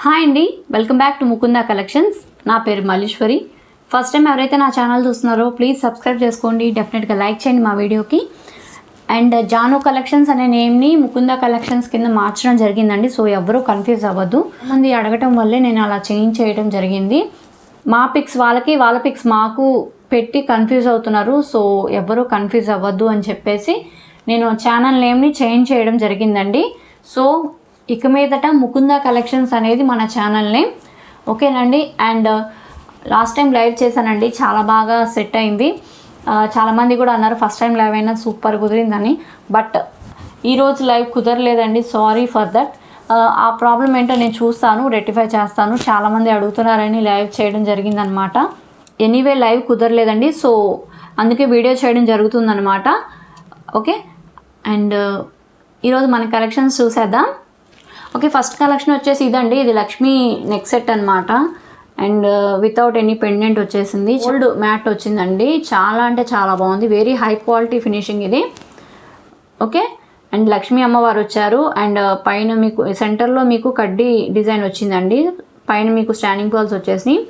Hi అండి, welcome back to Mukunda collections. నా పేరు మల్లీశ్వరి. ఫస్ట్ టైం ఎవరైతే నా ఛానల్ చూస్తున్నారో ప్లీజ్ సబ్స్క్రైబ్ చేసుకోండి, డెఫినెట్గా లైక్ చేయండి మా వీడియోకి. అండ్ జాను కలెక్షన్స్ అనే నేమ్ని ముకుందా కలెక్షన్స్ కింద మార్చడం జరిగిందండి. సో ఎవరూ కన్ఫ్యూజ్ అవ్వద్దు. మంది అడగటం వల్లే నేను అలా చేంజ్ చేయడం జరిగింది. మా పిక్స్ వాళ్ళకి, వాళ్ళ పిక్స్ మాకు పెట్టి కన్ఫ్యూజ్ అవుతున్నారు. సో ఎవరూ కన్ఫ్యూజ్ అవ్వద్దు అని చెప్పేసి నేను ఛానల్ నేమ్ని చేంజ్ చేయడం జరిగిందండి. సో ఇక మీదట ముకుందా కలెక్షన్స్ అనేది మన ఛానల్ నేమ్, ఓకేనండి. అండ్ లాస్ట్ టైం లైవ్ చేశానండి, చాలా బాగా సెట్ అయింది. చాలామంది కూడా అన్నారు ఫస్ట్ టైం లైవ్ అయినా సూపర్ కుదిరిందని. బట్ ఈరోజు లైవ్ కుదరలేదండి, సారీ ఫర్ దట్. ఆ ప్రాబ్లం ఏంటో నేను చూస్తాను, రెక్టిఫై చేస్తాను. చాలామంది అడుగుతున్నారని లైవ్ చేయడం జరిగిందనమాట. ఎనీవే లైవ్ కుదరలేదండి, సో అందుకే వీడియో చేయడం జరుగుతుందనమాట. ఓకే, అండ్ ఈరోజు మన కలెక్షన్స్ చూసేద్దాం. ఓకే, ఫస్ట్ కలెక్షన్ వచ్చేసి ఇదండి. ఇది లక్ష్మీ నెక్ సెట్ అనమాట. అండ్ వితౌట్ ఎనీ పెండెంట్ వచ్చేసింది. గోల్డ్ మ్యాట్ వచ్చిందండి. చాలా అంటే చాలా బాగుంది, వెరీ హై క్వాలిటీ ఫినిషింగ్ ఇది. ఓకే, అండ్ లక్ష్మీ అమ్మవారు వచ్చారు. అండ్ పైన మీకు సెంటర్లో మీకు కడ్డీ డిజైన్ వచ్చిందండి. పైన మీకు స్టాండింగ్ బాల్స్ వచ్చేసినాయి.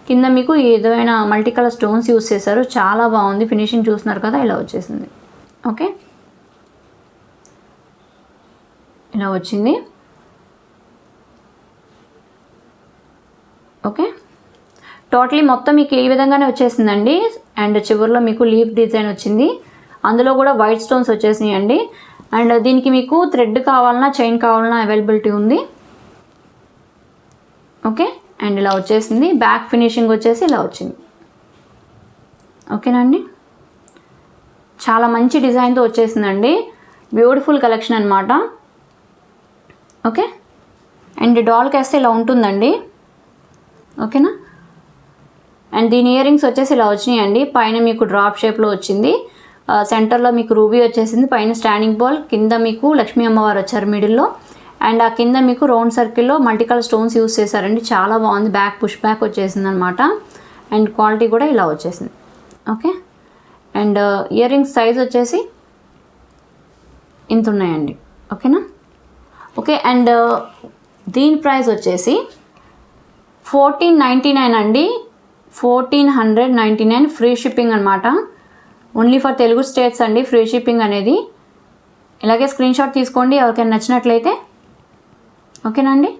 కింద మీకు ఏదైనా మల్టీ కలర్ స్టోన్స్ యూస్ చేశారు. చాలా బాగుంది ఫినిషింగ్, చూస్తున్నారు కదా, ఇలా వచ్చేసింది. ఓకే, ఇలా వచ్చింది. ఓకే, టోటలీ మొత్తం మీకు ఈ విధంగానే వచ్చేసిందండి. అండ్ చివరిలో మీకు లీఫ్ డిజైన్ వచ్చింది. అందులో కూడా వైట్ స్టోన్స్ వచ్చేసినాయి అండి. అండ్ దీనికి మీకు థ్రెడ్ కావాలన్నా చైన్ కావాలన్నా అవైలబిలిటీ ఉంది. ఓకే, అండ్ ఇలా వచ్చేసింది. బ్యాక్ ఫినిషింగ్ వచ్చేసి ఇలా వచ్చింది. ఓకేనండి, చాలా మంచి డిజైన్తో వచ్చేసిందండి. బ్యూటిఫుల్ కలెక్షన్ అనమాట. ఓకే, అండ్ డాల్కి వేస్తే ఇలా ఉంటుందండి. ఓకేనా, అండ్ దీని ఇయర్ రింగ్స్ వచ్చేసి ఇలా వచ్చినాయండి. పైన మీకు డ్రాప్ షేప్లో వచ్చింది. సెంటర్లో మీకు రూబీ వచ్చేసింది. పైన స్టాండింగ్ బాల్, కింద మీకు లక్ష్మీ అమ్మవారు వచ్చారు మిడిల్లో. అండ్ ఆ కింద మీకు రౌండ్ సర్కిల్లో మల్టీ కలర్ స్టోన్స్ యూస్ చేశారండి. చాలా బాగుంది. బ్యాక్ పుష్ బ్యాక్ వచ్చేసింది అనమాట. అండ్ క్వాలిటీ కూడా ఇలా వచ్చేసింది. Okay, and ear rings size వచ్చేసి ఇంత ఉన్నాయండి. ఓకేనా. ఓకే, అండ్ దీని ప్రైస్ వచ్చేసి 1499 అండి. 1499 ఫ్రీ షిప్పింగ్ అనమాట. ఓన్లీ ఫర్ తెలుగు స్టేట్స్ అండి ఫ్రీ షిప్పింగ్ అనేది. ఇలాగే స్క్రీన్ షాట్ తీసుకోండి ఎవరికైనా నచ్చినట్లయితే. ఓకేనండి.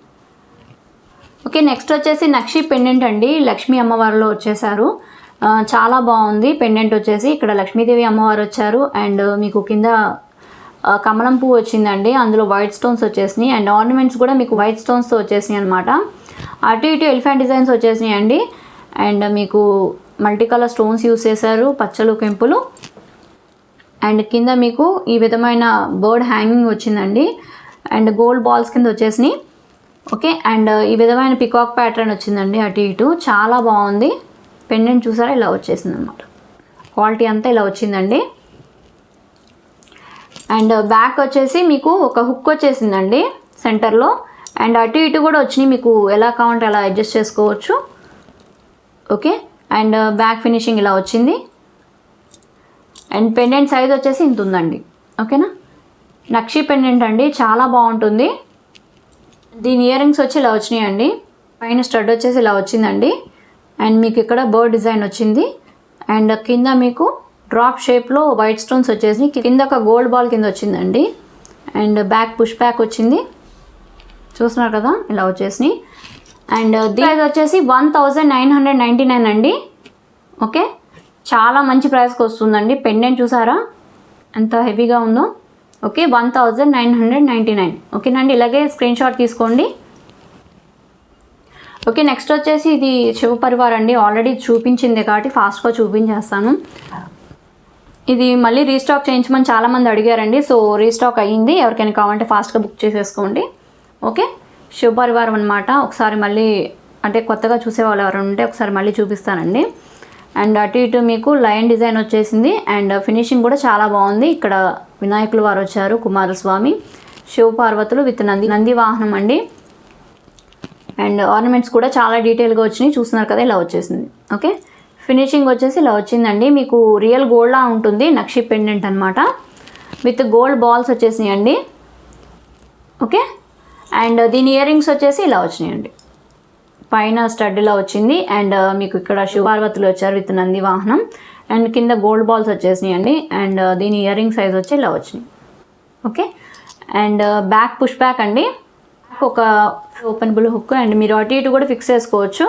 ఓకే, నెక్స్ట్ వచ్చేసి నక్షి పెండెంట్ అండి. లక్ష్మీ అమ్మవారిలో వచ్చేసారు. చాలా బాగుంది పెండెంట్ వచ్చేసి. ఇక్కడ లక్ష్మీదేవి అమ్మవారు వచ్చారు. అండ్ మీకు కింద కమలం పువ్వు వచ్చిందండి. అందులో వైట్ స్టోన్స్ వచ్చేసినాయి. అండ్ ఆర్నమెంట్స్ కూడా మీకు వైట్ స్టోన్స్తో వచ్చేసినాయి అనమాట. అటు ఇటు ఎలిఫెంట్ డిజైన్స్ వచ్చేసినాయి అండి. అండ్ మీకు మల్టీ కలర్ స్టోన్స్ యూస్ చేశారు, పచ్చలు కెంపులు. అండ్ కింద మీకు ఈ విధమైన బర్డ్ హ్యాంగింగ్ వచ్చిందండి. అండ్ గోల్డ్ బాల్స్ కింద వచ్చేసినాయి. ఓకే, అండ్ ఈ విధమైన పికాక్ ప్యాటర్న్ వచ్చిందండి అటు ఇటు. చాలా బాగుంది పెండెంట్, చూసారా, ఇలా వచ్చేసింది అనమాట. క్వాలిటీ అంతా ఇలా వచ్చిందండి. అండ్ బ్యాక్ వచ్చేసి మీకు ఒక హుక్ వచ్చేసిందండి సెంటర్లో. అండ్ అటు ఇటు కూడా వచ్చినాయి, మీకు ఎలా కావాలంటే అలా అడ్జస్ట్ చేసుకోవచ్చు. ఓకే, అండ్ బ్యాక్ ఫినిషింగ్ ఇలా వచ్చింది. అండ్ పెండెంట్ సైజ్ వచ్చేసి ఇంత ఉందండి. ఓకేనా, నక్షి పెండెంట్ అండి, చాలా బాగుంటుంది. దీని ఇయర్ రింగ్స్ వచ్చి ఇలా వచ్చినాయండి. పైన స్టడ్ వచ్చేసి ఇలా వచ్చిందండి. అండ్ మీకు ఇక్కడ బర్డ్ డిజైన్ వచ్చింది. అండ్ కింద మీకు డ్రాప్ షేప్లో వైట్ స్టోన్స్ వచ్చేసి కింద ఒక గోల్డ్ బాల్ కింద వచ్చిందండి. అండ్ బ్యాక్ పుష్ బ్యాక్ వచ్చింది, చూస్తున్నారు కదా, ఇలా వచ్చేసినాయి. అండ్ దీని వచ్చేసి 1999 అండి. ఓకే, చాలా మంచి ప్రైస్కి వస్తుందండి. పెండెంట్ చూసారా ఎంత హెవీగా ఉందో. ఓకే, 1999. ఓకేనండి, ఇలాగే స్క్రీన్ షాట్ తీసుకోండి. ఓకే, నెక్స్ట్ వచ్చేసి ఇది శివ పరివార్ అండి. ఆల్రెడీ చూపించింది కాబట్టి ఫాస్ట్గా చూపించేస్తాను. ఇది మళ్ళీ రీస్టాక్ చేయించమని చాలామంది అడిగారండి. సో రీస్టాక్ అయ్యింది. ఎవరికైనా కావాలంటే ఫాస్ట్గా బుక్ చేసేసుకోండి. ఓకే, శివ పరివారం అనమాట. ఒకసారి మళ్ళీ అంటే కొత్తగా చూసేవాళ్ళు ఎవరు ఉంటే ఒకసారి మళ్ళీ చూపిస్తానండి. అండ్ అటు ఇటు మీకు లయన్ డిజైన్ వచ్చేసింది. అండ్ ఫినిషింగ్ కూడా చాలా బాగుంది. ఇక్కడ వినాయకులు వారు వచ్చారు, కుమారస్వామి, శివ పార్వతులు విత్ నంది వాహనం అండి. అండ్ ఆర్నమెంట్స్ కూడా చాలా డీటెయిల్గా వచ్చినాయి, చూస్తున్నారు కదా, ఇలా వచ్చేసింది. ఓకే, ఫినిషింగ్ వచ్చేసి ఇలా వచ్చిందండి. మీకు రియల్ గోల్డ్లా ఉంటుంది. నక్షి పెండెంట్ అనమాట, విత్ గోల్డ్ బాల్స్ వచ్చేసినాయి అండి. ఓకే, అండ్ దీని ఇయర్ రింగ్స్ వచ్చేసి ఇలా వచ్చినాయండి. పైన స్టడ్ ఇలా వచ్చింది అండ్ మీకు ఇక్కడ శివపార్వతులు వచ్చారు విత్ నంది వాహనం అండ్ కింద గోల్డ్ బాల్స్ వచ్చేసినాయి అండి అండ్ దీని ఇయర్ రింగ్ సైజ్ వచ్చి ఇలా వచ్చినాయి. Okay and back push back అండి, ఒక ఓపెనబుల్ హుక్ అండ్ మీరు అటు ఇటు కూడా ఫిక్స్ చేసుకోవచ్చు.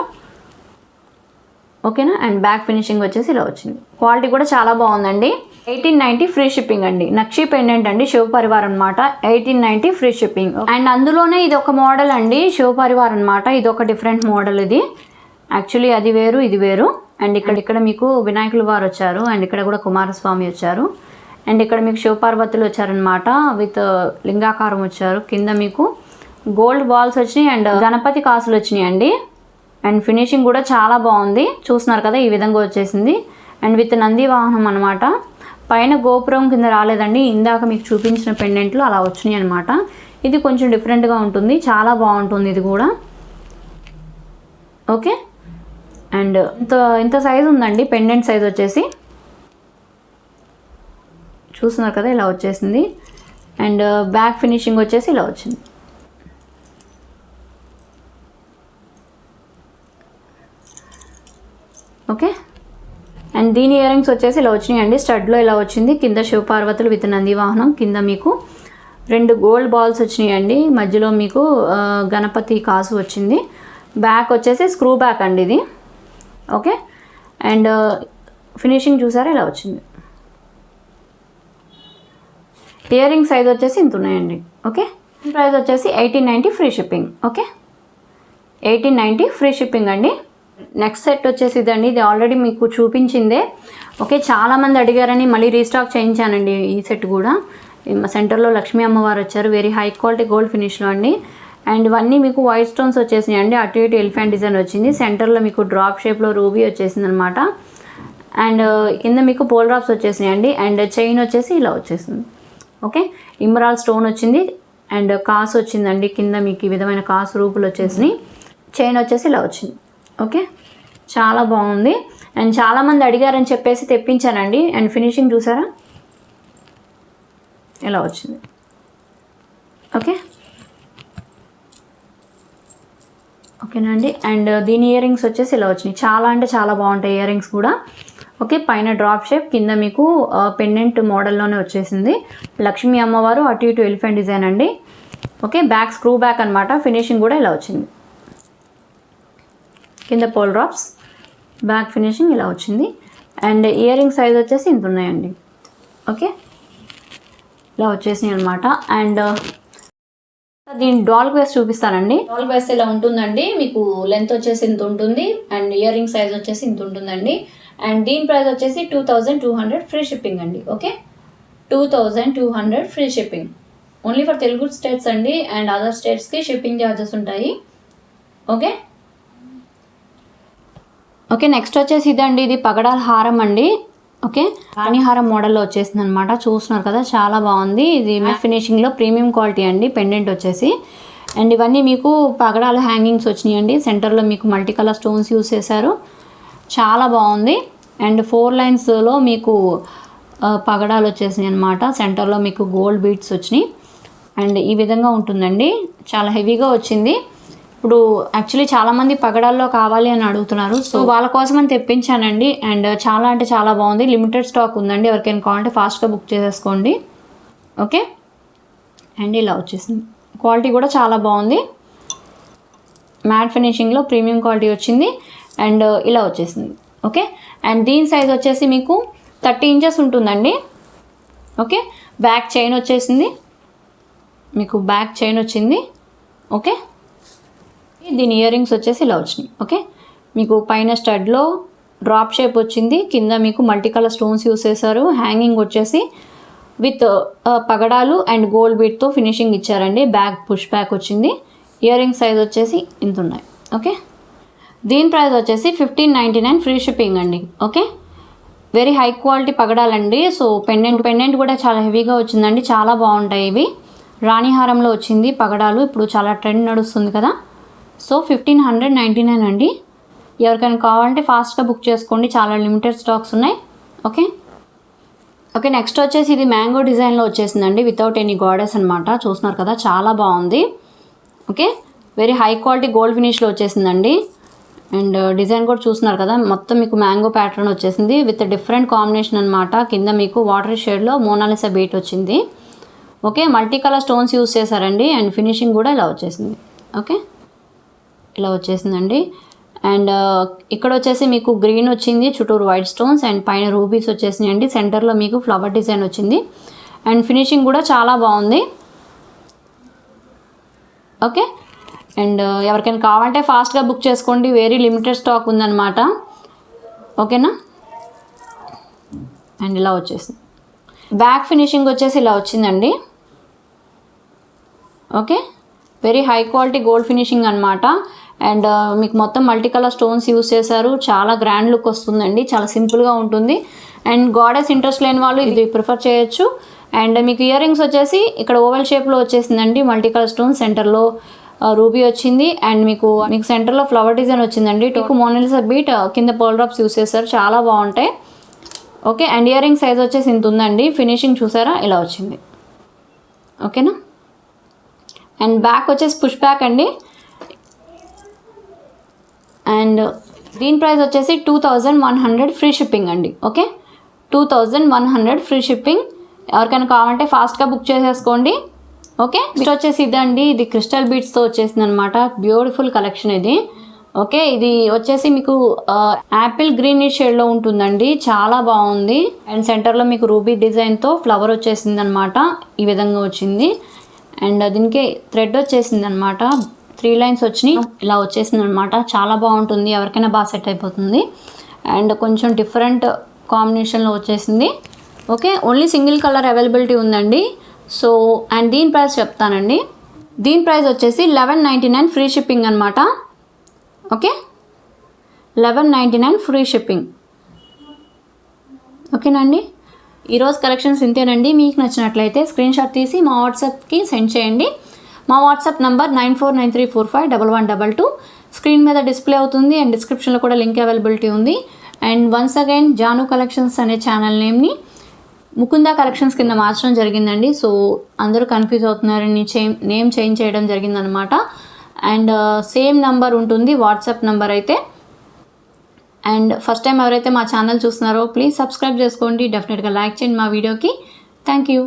ఓకేనా అండ్ బ్యాక్ ఫినిషింగ్ వచ్చేసి ఇలా వచ్చింది. క్వాలిటీ కూడా చాలా బాగుందండి. 1890 ఫ్రీ షిప్పింగ్ అండి. నక్షి పెండెంట్ అండి, శివ పరివార్ అనమాట. 1890 ఫ్రీ షిప్పింగ్. అండ్ అందులోనే ఇది ఒక మోడల్ అండి, శివ పరివార్ అనమాట. ఇది ఒక డిఫరెంట్ మోడల్. ఇది యాక్చువల్లీ అది వేరు ఇది వేరు. అండ్ ఇక్కడ మీకు వినాయకుల వారు వచ్చారు అండ్ ఇక్కడ కూడా కుమారస్వామి వచ్చారు అండ్ ఇక్కడ మీకు శివపార్వతులు వచ్చారనమాట విత్ లింగాకారం వచ్చారు. కింద మీకు గోల్డ్ బాల్స్ వచ్చినాయి అండ్ గణపతి కాసులు వచ్చినాయి అండి. అండ్ ఫినిషింగ్ కూడా చాలా బాగుంది, చూస్తున్నారు కదా ఈ విధంగా వచ్చేసింది. అండ్ విత్ నంది వాహనం అనమాట. పైన గోపురం కింద రాలేదండి, ఇందాక మీకు చూపించిన పెండెంట్లు అలా వచ్చినాయి అనమాట. ఇది కొంచెం డిఫరెంట్గా ఉంటుంది, చాలా బాగుంటుంది ఇది కూడా. ఓకే అండ్ ఇంత సైజు ఉందండి పెండెంట్ సైజ్ వచ్చేసి, చూస్తున్నారు కదా ఇలా వచ్చేసింది. అండ్ బ్యాక్ ఫినిషింగ్ వచ్చేసి ఇలా వచ్చింది. ఓకే అండ్ దీని ఇయర్ రింగ్స్ వచ్చేసి ఇలా వచ్చినాయి అండి. స్టడ్లో ఇలా వచ్చింది, కింద శివపార్వతులు విత్ నంది వాహనం, కింద మీకు 2 గోల్డ్ బాల్స్ వచ్చినాయి అండి, మధ్యలో మీకు గణపతి కాసు వచ్చింది. బ్యాక్ వచ్చేసి స్క్రూ బ్యాక్ అండి ఇది. ఓకే అండ్ ఫినిషింగ్ చూసారా ఇలా వచ్చింది. ఇయర్ రింగ్ సైజ్ వచ్చేసి ఇంత ఉన్నాయండి. ఓకే ప్రైస్ వచ్చేసి 1890 free shipping. Okay 1890 free shipping అండి. నెక్స్ట్ సెట్ వచ్చేసి ఇదండి, ఇది ఆల్రెడీ మీకు చూపించిందే. ఓకే చాలామంది అడిగారని మళ్ళీ రీస్టాక్ చేయించానండి ఈ సెట్ కూడా. సెంటర్లో లక్ష్మీ అమ్మవారు వచ్చారు, వెరీ హై క్వాలిటీ గోల్డ్ ఫినిష్లో అండి. అండ్ ఇవన్నీ మీకు వైట్ స్టోన్స్ వచ్చేసినాయి అండి, అటు ఇటు ఎలిఫెంట్ డిజైన్ వచ్చింది. సెంటర్లో మీకు డ్రాప్ షేప్లో రూబీ వచ్చేసింది అనమాట. అండ్ కింద మీకు పోల్ డ్రాప్స్ వచ్చేసినాయి అండి. అండ్ చైన్ వచ్చేసి ఇలా వచ్చేసింది. ఓకే ఇమరాల్ స్టోన్ వచ్చింది అండ్ కాసు వచ్చిందండి, కింద మీకు ఈ విధమైన కాసు రూపులు వచ్చేసినాయి. చైన్ వచ్చేసి ఇలా వచ్చింది. ఓకే చాలా బాగుంది అండ్ చాలామంది అడిగారని చెప్పేసి తెప్పించానండి. అండ్ ఫినిషింగ్ చూసారా ఇలా వచ్చింది. ఓకే ఓకేనా అండి. అండ్ దీని ఇయర్ రింగ్స్ వచ్చేసి ఇలా వచ్చినాయి, చాలా అంటే చాలా బాగుంటాయి ఇయర్ రింగ్స్ కూడా. ఓకే పైన డ్రాప్ షేప్, కింద మీకు పెండెంట్ మోడల్లోనే వచ్చేసింది. లక్ష్మీ అమ్మవారు, అటు ఇటు ఎలిఫెంట్ డిజైన్ అండి. ఓకే బ్యాక్ స్క్రూ బ్యాక్ అనమాట. ఫినిషింగ్ కూడా ఇలా వచ్చింది, కింద పోల్ డ్రాప్స్, బ్యాక్ ఫినిషింగ్ ఇలా వచ్చింది. అండ్ ఇయర్ రింగ్ సైజ్ వచ్చేసి ఇంత ఉన్నాయండి. ఓకే ఇలా వచ్చేసినాయి అనమాట. అండ్ దీని డాల్ వేస్ట్ చూపిస్తానండి. డాల్ వేస్ట్ ఇలా ఉంటుందండి, మీకు లెంత్ వచ్చేసి ఇంత ఉంటుంది అండ్ ఇయర్ రింగ్ సైజ్ వచ్చేసి ఇంత ఉంటుందండి. అండ్ దీని ప్రైస్ వచ్చేసి 2200 ఫ్రీ షిప్పింగ్ అండి. Okay 2200 free shipping only for Telugu states అండి. అండ్ అదర్ స్టేట్స్కి షిప్పింగ్ ఛార్జెస్ ఉంటాయి. ఓకే ఓకే నెక్స్ట్ వచ్చేసి ఇదండి, ఇది పగడాల హారం అండి. ఓకే రాణి హారం మోడల్లో వచ్చేసింది అనమాట, చూస్తున్నారు కదా చాలా బాగుంది. ఇది మ్యాట్ ఫినిషింగ్లో ప్రీమియం క్వాలిటీ అండి పెండెంట్ వచ్చేసి. అండ్ ఇవన్నీ మీకు పగడాల హ్యాంగింగ్స్ వచ్చినాయి అండి. సెంటర్లో మీకు మల్టీ కలర్ స్టోన్స్ యూస్ చేశారు, చాలా బాగుంది. అండ్ 4 లైన్స్లో మీకు పగడాలు వచ్చేసినాయి అనమాట. సెంటర్లో మీకు గోల్డ్ బీడ్స్ వచ్చినాయి అండ్ ఈ విధంగా ఉంటుందండి, చాలా హెవీగా వచ్చింది. ఇప్పుడు యాక్చువల్లీ చాలామంది పగడాల్లో కావాలి అని అడుగుతున్నారు, సో వాళ్ళ కోసం అని తెప్పించానండి. అండ్ చాలా అంటే చాలా బాగుంది, లిమిటెడ్ స్టాక్ ఉందండి, ఎవరికైనా కావాలంటే ఫాస్ట్గా బుక్ చేసేసుకోండి. ఓకే అండ్ ఇలా వచ్చేసింది, క్వాలిటీ కూడా చాలా బాగుంది, మ్యాట్ ఫినిషింగ్లో ప్రీమియం క్వాలిటీ వచ్చింది. అండ్ ఇలా వచ్చేసింది. ఓకే అండ్ దీని సైజ్ వచ్చేసి మీకు 30 ఇంచెస్ ఉంటుందండి. ఓకే బ్యాక్ చైన్ వచ్చేసింది, మీకు బ్యాక్ చైన్ వచ్చింది. ఓకే దీని ఇయర్ రింగ్స్ వచ్చేసి ఇలా వచ్చినాయి. ఓకే మీకు పైన స్టడ్లో డ్రాప్ షేప్ వచ్చింది, కింద మీకు మల్టీ కలర్ స్టోన్స్ యూస్ చేశారు. హ్యాంగింగ్ వచ్చేసి విత్ పగడాలు అండ్ గోల్డ్ బీట్తో ఫినిషింగ్ ఇచ్చారండి. బ్యాక్ పుష్ బ్యాక్ వచ్చింది. ఇయర్ రింగ్ సైజ్ వచ్చేసి ఇంత ఉన్నాయి. ఓకే దీని ప్రైస్ వచ్చేసి 1599 ఫ్రీ షిప్పింగ్ అండి. ఓకే వెరీ హై క్వాలిటీ పగడాలండి. సో పెండెంట్ కూడా చాలా హెవీగా వచ్చిందండి, చాలా బాగుంటాయి ఇవి. రాణిహారంలో వచ్చింది పగడాలు, ఇప్పుడు చాలా ట్రెండ్ నడుస్తుంది కదా. సో 1599 అండి, ఎవరికైనా కావాలంటే ఫాస్ట్గా బుక్ చేసుకోండి, చాలా లిమిటెడ్ స్టాక్స్ ఉన్నాయి. ఓకే ఓకే నెక్స్ట్ వచ్చేసి ఇది మ్యాంగో డిజైన్లో వచ్చేసిందండి, వితౌట్ ఎనీ గాడెస్ అనమాట. చూస్తున్నారు కదా చాలా బాగుంది. Okay very high quality gold ఫినిష్లో వచ్చేసిందండి. అండ్ డిజైన్ కూడా చూస్తున్నారు కదా, మొత్తం మీకు మ్యాంగో ప్యాటర్న్ వచ్చేసింది విత్ డిఫరెంట్ కాంబినేషన్ అనమాట. కింద మీకు వాటర్ షేడ్లో మోనాలిసా బీట్ వచ్చింది. Okay, multi colour stones use చేశారండి. అండ్ ఫినిషింగ్ కూడా ఇలా వచ్చేసింది. ఓకే, ఇలా వచ్చేసిందండి. అండ్ ఇక్కడ వచ్చేసి మీకు గ్రీన్ వచ్చింది, చుట్టూరు వైట్ స్టోన్స్ అండ్ పైన రూబీస్ వచ్చేసినాయి అండి. సెంటర్లో మీకు ఫ్లవర్ డిజైన్ వచ్చింది. అండ్ ఫినిషింగ్ కూడా చాలా బాగుంది. ఓకే, అండ్ ఎవరికైనా కావాలంటే ఫాస్ట్గా బుక్ చేసుకోండి, వెరీ లిమిటెడ్ స్టాక్ ఉందన్నమాట. ఓకేనా. అండ్ ఇలా వచ్చేసింది. బ్యాక్ ఫినిషింగ్ వచ్చేసి ఇలా వచ్చిందండి. Okay, very high quality gold finishing అనమాట. అండ్ మీకు మొత్తం మల్టీ కలర్ స్టోన్స్ యూస్ చేశారు. చాలా గ్రాండ్ లుక్ వస్తుందండి, చాలా సింపుల్గా ఉంటుంది. అండ్ గాడెస్ ఇంట్రెస్ట్ లేని వాళ్ళు ఇది ప్రిఫర్ చేయొచ్చు. అండ్ మీకు ఇయర్ రింగ్స్ వచ్చేసి ఇక్కడ ఓవెల్ షేప్లో వచ్చేసిందండి. మల్టీ కలర్ స్టోన్, సెంటర్లో రూబీ వచ్చింది. అండ్ మీకు సెంటర్లో ఫ్లవర్ డిజైన్ వచ్చిందండి. మీకు మోనాలిసా బీట్, కింద పర్ల్ డ్రాప్స్ యూస్ చేశారు, చాలా బాగుంటాయి. Okay, and year ring size వచ్చేసి ఇంత ఉందండి. ఫినిషింగ్ చూసారా, ఇలా వచ్చింది. ఓకేనా. అండ్ బ్యాక్ వచ్చేసి పుష్ బ్యాక్ అండి. అండ్ దీని ప్రైస్ వచ్చేసి 2100 ఫ్రీ షిప్పింగ్ అండి. Okay, 2100 free shipping. ఎవరికైనా కావాలంటే ఫాస్ట్గా బుక్ చేసేసుకోండి. ఓకే, నెక్స్ట్ వచ్చేసి ఇదండి, ఇది క్రిస్టల్ బీడ్స్తో వచ్చేసింది అనమాట. బ్యూటిఫుల్ కలెక్షన్ ఇది. ఓకే, ఇది వచ్చేసి మీకు యాపిల్ గ్రీన్ షేడ్లో ఉంటుందండి, చాలా బాగుంది. అండ్ సెంటర్లో మీకు రూబీ డిజైన్తో ఫ్లవర్ వచ్చేసింది అనమాట. ఈ విధంగా వచ్చింది. అండ్ దీనికి థ్రెడ్ వచ్చేసింది అనమాట. 3 లైన్స్ వచ్చినాయి, ఇలా వచ్చేసింది అనమాట. చాలా బాగుంటుంది, ఎవరికైనా బాగా సెట్ అయిపోతుంది. అండ్ కొంచెం డిఫరెంట్ కాంబినేషన్లో వచ్చేసింది. Okay, only single colour availability ఉందండి. సో అండ్ దీని ప్రైస్ చెప్తానండి. దీని ప్రైస్ వచ్చేసి 1199 ఫ్రీ షిప్పింగ్ అనమాట. Okay, 1199 free shipping. ఓకేనండి. ఈరోజు కలెక్షన్స్ ఇంతేనండి. మీకు నచ్చినట్లయితే స్క్రీన్ షాట్ తీసి మా వాట్సాప్కి సెండ్ చేయండి. మా వాట్సాప్ నంబర్ 9493451122. స్క్రీన్ మీద డిస్ప్లే అవుతుంది. అండ్ డిస్క్రిప్షన్లో కూడా లింక్ అవైలబిలిటీ ఉంది. And once again Janu Collections అనే ఛానల్ నేమ్ని ముకుందా కలెక్షన్స్ కింద మార్చడం జరిగిందండి. సో అందరూ కన్ఫ్యూజ్ అవుతున్నారని నేమ్ చేంజ్ చేయడం జరిగిందనమాట. అండ్ సేమ్ నంబర్ ఉంటుంది వాట్సాప్ నంబర్ అయితే. అండ్ ఫస్ట్ టైం ఎవరైతే మా ఛానల్ చూస్తున్నారో ప్లీజ్ సబ్స్క్రైబ్ చేసుకోండి, డెఫినెట్గా లైక్ చేయండి మా వీడియోకి. Thank you.